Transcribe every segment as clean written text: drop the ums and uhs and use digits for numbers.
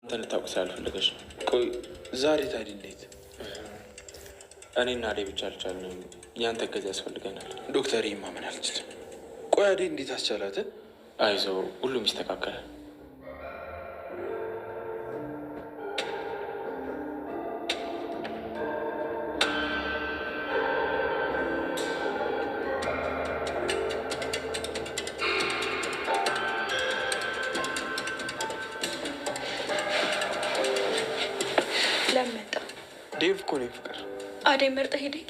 አንተ ልታውቅ ስላልፈለገች ነው። ቆይ ዛሬ ታዲያ እንዴት? እኔና አደይ ብቻ አልቻልንም። ያንተ እገዛ ያስፈልገናል። ዶክተር ማመን አልችልም። ቆይ አደይ እንዴት አስቻላት? አይዞህ፣ ሁሉም ይስተካከላል። ዴቭ እኮ ነው ፍቅር። አደይ መርጠህ ሄደል።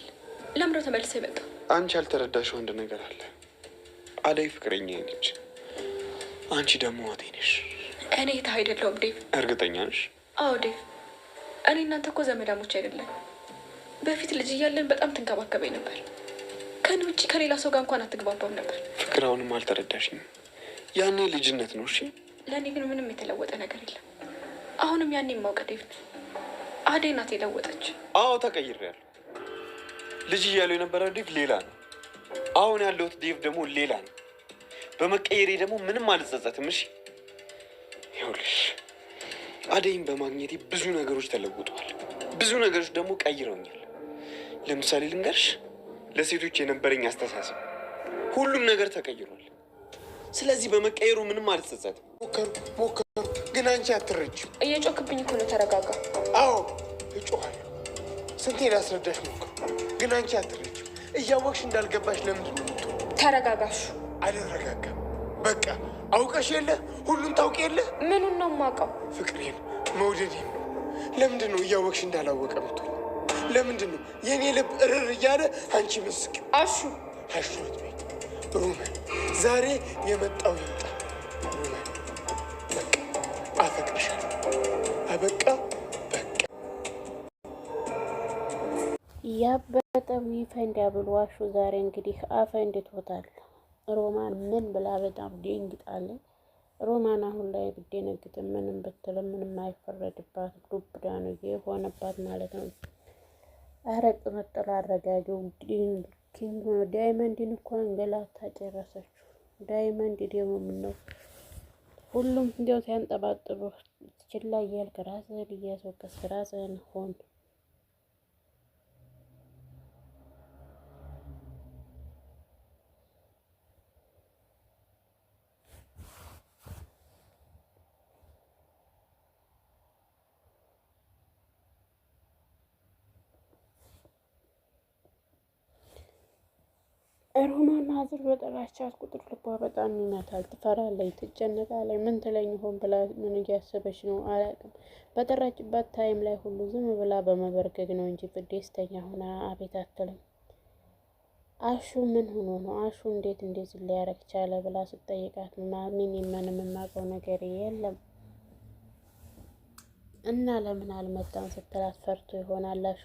ለምሮ ተመልሰ ይመጣ። አንቺ ያልተረዳሽው አንድ ነገር አለ። አደይ ፍቅረኛ ነች፣ አንቺ ደግሞ እህቴ ነሽ። እኔ እህትህ አይደለሁም ዴቭ። እርግጠኛ ነሽ? አዎ ዴቭ፣ እኔ እናንተ እኮ ዘመዳሞች አይደለም። በፊት ልጅ እያለን በጣም ትንከባከበኝ ነበር። ከኔ ውጭ ከሌላ ሰው ጋር እንኳን አትግባባም ነበር። ፍቅር፣ አሁንም አልተረዳሽኝም። ያኔ ልጅነት ነው እሺ። ለእኔ ግን ምንም የተለወጠ ነገር የለም። አሁንም ያኔ የማውቀ ዴቭ ነው። አደይ ናት የለወጠች። አዎ ተቀይሬያለሁ። ልጅ እያለው የነበረው ዴቭ ሌላ ነው። አሁን ያለሁት ዴቭ ደግሞ ሌላ ነው። በመቀየሬ ደግሞ ምንም አልጸጸትም። እሺ ይኸውልሽ፣ አደይም በማግኘቴ ብዙ ነገሮች ተለውጠዋል። ብዙ ነገሮች ደግሞ ቀይረውኛል። ለምሳሌ ልንገርሽ፣ ለሴቶች የነበረኝ አስተሳሰብ፣ ሁሉም ነገር ተቀይሯል። ስለዚህ በመቀየሩ ምንም አልጸጸትም። ሞከሩ ግን አንቺ አትረጂም። እየጮክብኝ እኮ ነው። ተረጋጋ። አዎ እጮኻለሁ። ስንቴ ላስረዳሽ ሞከሩ ግን አንቺ አትረጂም። እያወቅሽ እንዳልገባሽ ለምንድን ነው? ተረጋጋሽ። አልረጋጋም። በቃ አውቀሽ የለ ሁሉን ታውቂ የለ። ምኑን ነው የማውቀው? ፍቅሬን መውደዴን ነው። ለምንድን ነው እያወቅሽ እንዳላወቀ ምትሆኝ? ለምንድን ነው የእኔ ልብ እርር እያለ አንቺ ምስቅ? አሹት ቤት ሩመን ዛሬ የመጣው ይምጣ። ሩመን በቃ አፈቅርሻለሁ። አበቃ በቃ። ያበጠው ይፈንዳ ብሎ አሹ ዛሬ እንግዲህ አፈንድቶታል። ሮማን ምን ብላ በጣም ደንግጣለች። ሮማን አሁን ላይ ብትደነግጥም ምንም ብትልም ምንም አይፈረድባት። ዱብዳ ነው የሆነባት ማለት ነው። አረቅ መጥላ አረጋጊው ዳይመንድን እኮ አንገላታ ጨረሰችው። ዳይመንድ ደግሞ ምነው ሁሉም እንዲያው ሲያንጠባጥሩ ችላ እያልክ ራስህን እያስወቀስክ ራስህን ሆን። ሮማን ማዘር በጠራቻት ቁጥር ልቧ በጣም ይመታል። ትፈራለች፣ ትጨነቃለች። ምን ትለኝ ሆን ብላ ምን እያሰበች ነው አላውቅም። በጠራችበት ታይም ላይ ሁሉ ዝም ብላ በመበርገግ ነው እንጂ ደስተኛ ሆና አቤት አትልም። አሹ ምን ሆኖ ነው? አሹ እንዴት እንደዚህ ሊያረግ ቻለ ብላ ስትጠይቃት ምንም የማውቀው ነገር የለም እና ለምን አልመጣም ስትላት ፈርቶ ይሆናል አሹ።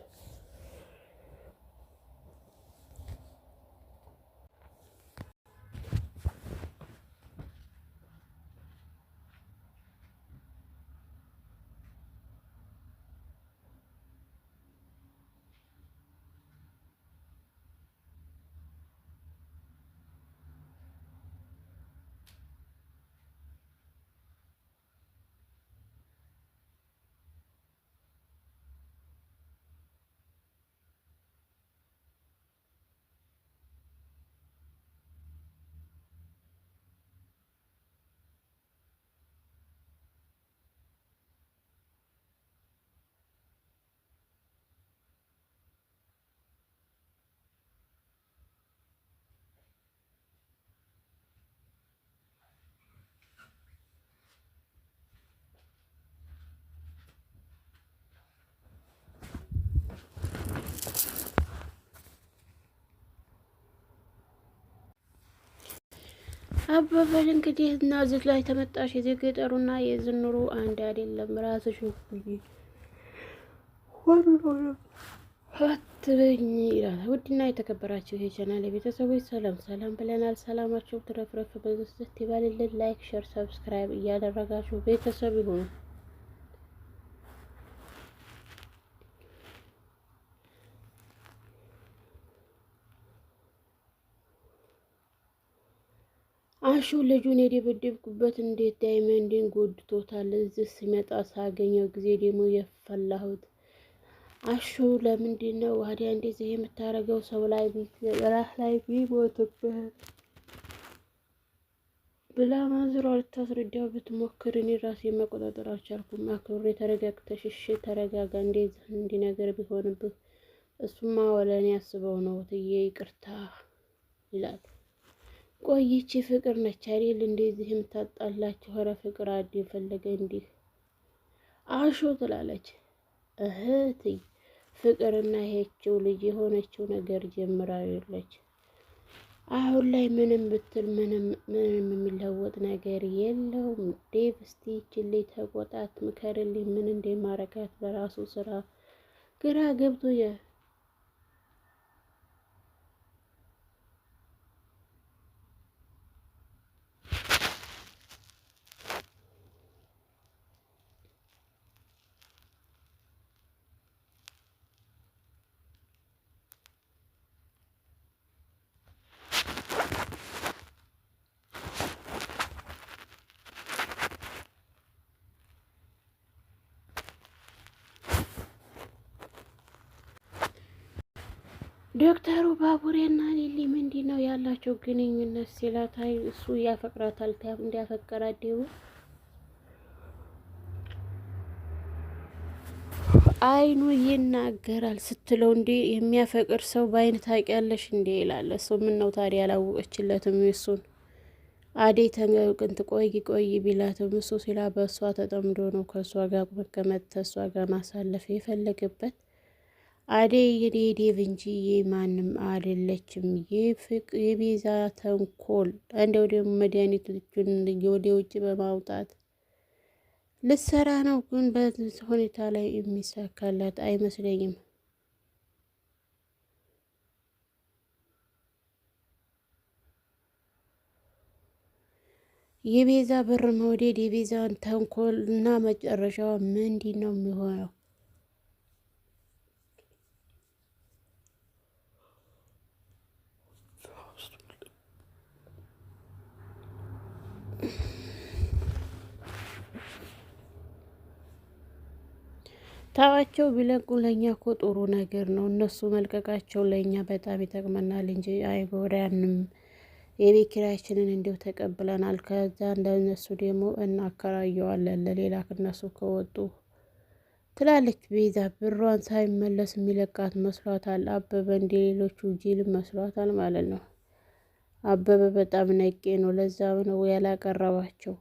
አባባል እንግዲህ እና እዚህ ላይ ተመጣሽ የገጠሩና የዝኑሩ አንድ አይደለም። ራስሽ ሁሉ አትበኝ ይላል። ውድና የተከበራችሁ የቻናል ቤተሰቦች ሰላም ብለናል። ሰላማችሁ ትረፍረፍ በዝስት ይባልልን። ላይክ፣ ሼር፣ ሰብስክራይብ እያደረጋችሁ ቤተሰብ ይሁኑ። አሹ ልጁን የደበደብኩበት እንዴት ዳይመንድን ጎድቶታል። እዚህ ሲመጣ ሳገኘው ጊዜ ደግሞ የፈላሁት አሹ ለምንድን ነው ዋዲያ እንደዚህ የምታደርገው? ሰው ላይ ራስ ላይ ቢሞትብህ ብላ ማዝሯ ልታስረዳው ብትሞክር እኔ ራሴ መቆጣጠር አልቻልኩም። አክብሬ ተረጋግተሽ እሺ ተረጋጋ፣ እንደዚህ እንዲህ ነገር ቢሆንብህ እሱማ ወለኔ ያስበው ነው ትዬ ይቅርታ ይላል። ቆይቺ ፍቅር ነች አይደል እንደዚህ የምታጣላችሁ? ኧረ ፍቅር አድ የፈለገ እንዲህ አሹ ትላለች እህትይ። ፍቅርና ይሄችው ልጅ የሆነችው ነገር ጀምራ የለች። አሁን ላይ ምንም ብትል ምንም የሚለወጥ ነገር የለውም። ዴቭ እስቲ ይችልኝ ተቆጣት፣ ምከርልኝ፣ ምን እንደማረጋት በራሱ ስራ ግራ ገብቶኛል። ዶክተሩ ባቡሬና ሊሊ ምንድን ነው ያላቸው ግንኙነት ሲላት፣ አይ እሱ ያፈቅራታል እንዲያፈቀራት ደግሞ አይኑ ይናገራል ስትለው፣ እንዴ የሚያፈቅር ሰው በአይን ታውቂያለሽ እንዴ ይላል። እሱ ምን ነው ታዲያ ያላወቀችለትም? እሱን አደይ ተንቀንት ቆይ ቢላትም እሱ ሲላ በእሷ ተጠምዶ ነው ከእሷ ጋር መቀመጥ ከእሷ ጋር ማሳለፍ የፈለገበት። አደይ የዴቭ እንጂ ማንም አይደለችም። የቤዛ ተንኮል እንደው ደግሞ መድኃኒቶቹን ወደ ውጭ በማውጣት ልትሰራ ነው። ግን በዚህ ሁኔታ ላይ የሚሳካላት አይመስለኝም። የቤዛ ብር መውደድ የቤዛን ተንኮል እና መጨረሻዋ ምንድን ነው የሚሆነው? ታዋቸው ቢለቁ ለእኛ እኮ ጥሩ ነገር ነው። እነሱ መልቀቃቸው ለእኛ በጣም ይጠቅመናል እንጂ አይጎዳንም። የቤት ኪራያችንን እንዲሁ ተቀብለናል። ከዛ እንደነሱ ደግሞ እናከራየዋለን ለሌላ ከነሱ ከወጡ ትላለች ቤዛ። ብሯን ሳይመለስ የሚለቃት መስሏታል። አበበ እንደ ሌሎቹ ጅል መስሏታል ማለት ነው። አበበ በጣም ነቄ ነው። ለዛም ነው ያላቀረባቸው።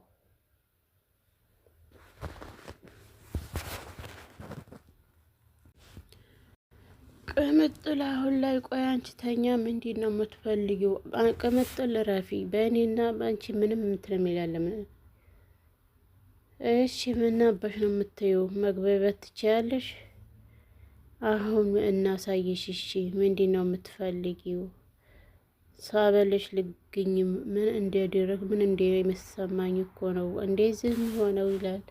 ቅምጥል አሁን ላይ ቆይ አንቺ ተኛ ምንድን ነው የምትፈልጊው? ቅምጥል ረፊ በእኔና በአንቺ ምንም ምትለም ይላለም። እሺ ምናባሽ ነው የምትይው? መግባባት ትችያለሽ። አሁን እናሳይሽ። እሺ ምንድን ነው የምትፈልጊው? ሳበለሽ ልግኝ ምን እንዲያደረግ ምን እንደሚሰማኝ እኮ ነው እንደዚህ ሆነው ይላል።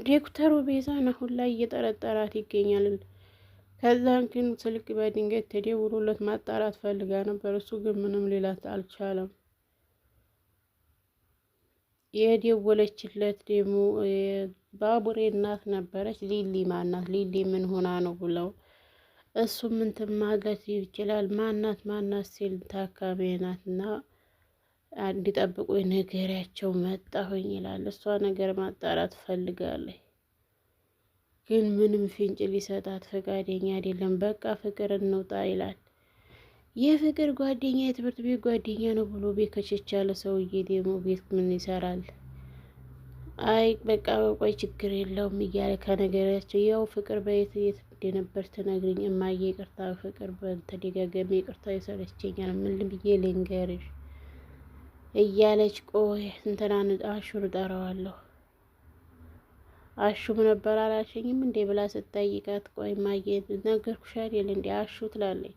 ዶክተሩ ቤዛን አሁን ላይ እየጠረጠራት ይገኛል። ከዛን ግን ስልክ በድንገት ተደውሎለት ማጣራት ፈልጋ ነበር። እሱ ግን ምንም ሊላት አልቻለም። የደወለችለት ደግሞ ባቡሬ እናት ነበረች። ሊሊ ማናት? ሊሊ ምን ሆና ነው ብለው እሱ ምንትን ማለት ይችላል። ማናት ሲል ታካሚ ናትና እንዲጠብቁ ነገሪያቸው መጣሁኝ ይላል። እሷ ነገር ማጣራት ፈልጋለች፣ ግን ምንም ፍንጭ ሊሰጣት ፈቃደኛ አይደለም። በቃ ፍቅር እንውጣ ይላል። የፍቅር ጓደኛ የትምህርት ቤት ጓደኛ ነው ብሎ ቤት ከቸች ያለ ሰውዬ ደግሞ ቤት ምን ይሰራል? አይ በቃ ቆይ ችግር የለውም እያለ ከነገራቸው ያው ፍቅር በየት እንደነበር ትነግሪኝ እማዬ፣ ይቅርታ ፍቅር በተደጋጋሚ ይቅርታ ይሰለቸኛል፣ ምን ብዬ ልንገርሽ እያለች ቆይ እንትናን አሹር ጠራዋለሁ አሹም ነበር አላልሽኝም እንዴ ብላ ስትጠይቃት፣ ቆይ ማየት ነገርኩሽ አይደል እንዴ አሹ ትላለች።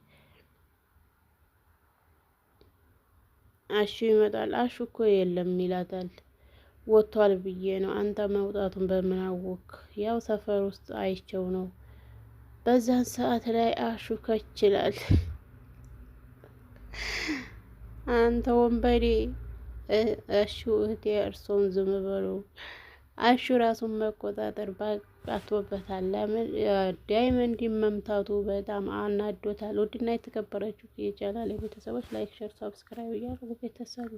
አሹ ይመጣል። አሹ እኮ የለም ይላታል። ወጥቷል ብዬ ነው። አንተ መውጣቱን በምን አወክ? ያው ሰፈር ውስጥ አይቸው ነው። በዛን ሰዓት ላይ አሹ ከችላል። አንተ ወንበዴ! አሹ እህቴ እርሶን ዝም በሉ። አሹ ራሱን መቆጣጠር አጥቶበታል። ለምን ዳይመንድ መምታቱ በጣም አናዶታል። ውድና የተከበራችሁ የቻናሌ ቤተሰቦች ላይክ፣ ሸር፣ ሰብስክራይብ እያደረጉ ቤተሰብ